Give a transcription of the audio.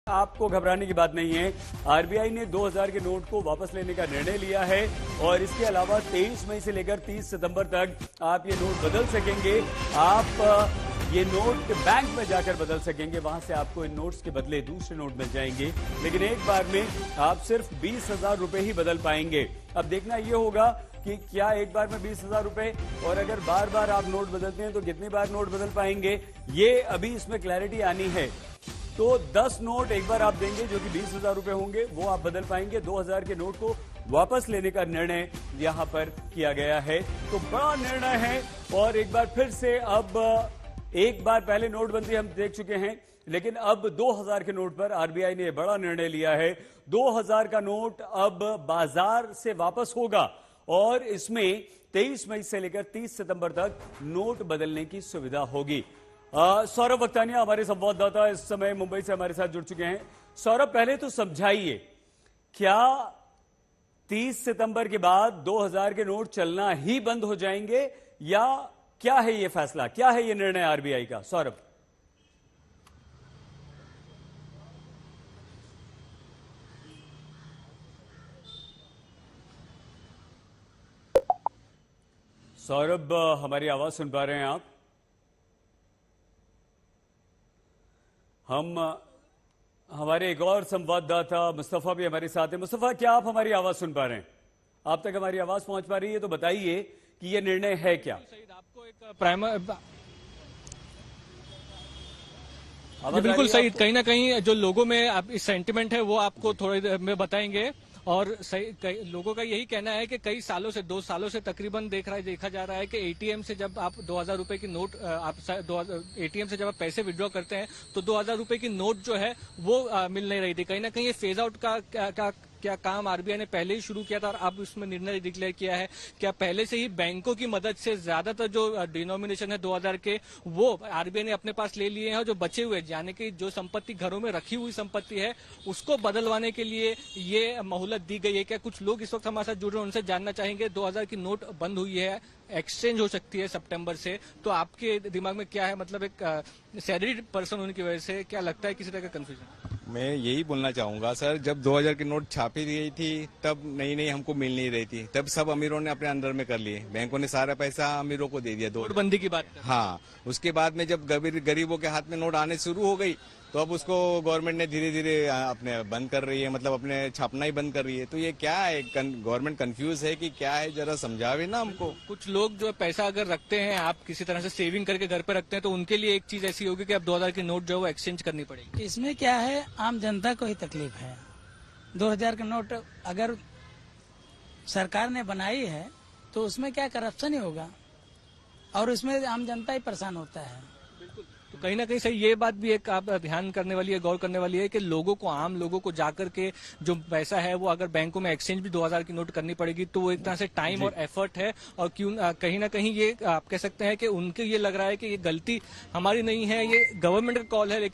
आपको घबराने की बात नहीं है। आरबीआई ने 2000 के नोट को वापस लेने का निर्णय लिया है और इसके अलावा 23 मई से लेकर 30 सितंबर तक आप ये नोट बदल सकेंगे। आप ये नोट बैंक में जाकर बदल सकेंगे, वहां से आपको इन नोट्स के बदले दूसरे नोट मिल जाएंगे, लेकिन एक बार में आप सिर्फ 20,000 रुपए ही बदल पाएंगे। अब देखना यह होगा कि क्या एक बार में 20,000 रुपए, और अगर बार बार आप नोट बदलते हैं तो कितनी बार नोट बदल पाएंगे, ये अभी इसमें क्लैरिटी आनी है। तो 10 नोट एक बार आप देंगे जो कि 20,000 रुपए होंगे, वो आप बदल पाएंगे। 2000 के नोट को वापस लेने का निर्णय यहां पर किया गया है, तो बड़ा निर्णय है। और एक बार फिर से, अब एक बार पहले नोटबंदी हम देख चुके हैं, लेकिन अब 2000 के नोट पर आरबीआई ने बड़ा निर्णय लिया है। 2000 का नोट अब बाजार से वापस होगा और इसमें 23 मई से लेकर 30 सितंबर तक नोट बदलने की सुविधा होगी। सौरभ वक्तानिया हमारे संवाददाता इस समय मुंबई से हमारे साथ जुड़ चुके हैं। सौरभ, पहले तो समझाइए, क्या 30 सितंबर के बाद 2000 के नोट चलना ही बंद हो जाएंगे या क्या है ये फैसला, क्या है ये निर्णय आरबीआई का? सौरभ सौरभ हमारी आवाज सुन पा रहे हैं आप? हमारे एक और संवाददाता मुस्तफा भी हमारे साथ हैं। मुस्तफा, क्या आप हमारी आवाज सुन पा रहे हैं? आप तक हमारी आवाज पहुंच पा रही है? तो बताइए कि यह निर्णय है क्या? आपको एक प्राइमर बिल्कुल सही, कहीं ना कहीं जो लोगों में आप इस सेंटिमेंट है वो आपको थोड़ी देर में बताएंगे। और सही लोगों का यही कहना है कि कई सालों से, 2 सालों से तकरीबन देखा जा रहा है कि एटीएम से जब आप 2000 रुपए की नोट, एटीएम से जब आप पैसे विड्रॉ करते हैं तो 2000 रुपए की नोट जो है वो मिल नहीं रही थी। कहीं ना कहीं ये फेज आउट का क्या काम आरबीआई ने पहले ही शुरू किया था और अब इसमें निर्णय डिक्लेयर किया है। क्या पहले से ही बैंकों की मदद से ज्यादातर जो डिनोमिनेशन है 2000 के, वो आरबीआई ने अपने पास ले लिए हैं, और जो बचे हुए, यानी कि जो संपत्ति घरों में रखी हुई संपत्ति है उसको बदलवाने के लिए ये मोहलत दी गई है। क्या कुछ लोग इस वक्त हमारे साथ जुड़ रहे हैं, उनसे जानना चाहेंगे। 2000 की नोट बंद हुई है, एक्सचेंज हो सकती है सितंबर से, तो आपके दिमाग में क्या है? मतलब एक सैलरी पर्सन होने की वजह से क्या लगता है किसी तरह का कंफ्यूजन? मैं यही बोलना चाहूंगा सर, जब 2000 की नोट छापी गई थी तब नई हमको मिल नहीं रही थी, तब सब अमीरों ने अपने अंडर में कर लिए, बैंकों ने सारा पैसा अमीरों को दे दिया। नोटबंदी की बात हाँ, उसके बाद में जब गरीबों के हाथ में नोट आने शुरू हो गई तो अब उसको गवर्नमेंट ने धीरे धीरे अपने बंद कर रही है, मतलब अपने छापना ही बंद कर रही है। तो ये क्या है, गवर्नमेंट कंफ्यूज है कि क्या है, जरा समझावे ना हमको। कुछ लोग जो पैसा अगर रखते हैं, आप किसी तरह से सेविंग करके घर पे रखते हैं, तो उनके लिए एक चीज ऐसी होगी कि अब 2000 की नोट जो है वो एक्सचेंज करनी पड़ेगी। इसमें क्या है, आम जनता को ही तकलीफ है। 2000 का नोट अगर सरकार ने बनाई है तो उसमें क्या करप्शन ही होगा और उसमें आम जनता ही परेशान होता है। तो कहीं ना कहीं सही ये बात भी एक आप ध्यान करने वाली है, गौर करने वाली है कि लोगों को, आम लोगों को जाकर के जो पैसा है वो अगर बैंकों में एक्सचेंज भी 2000 की नोट करनी पड़ेगी, तो वो एक तरह से टाइम और एफर्ट है। और कहीं ना कहीं ये आप कह सकते हैं कि उनके ये लग रहा है कि ये गलती हमारी नहीं है, ये गवर्नमेंट का कॉल है। लेकिन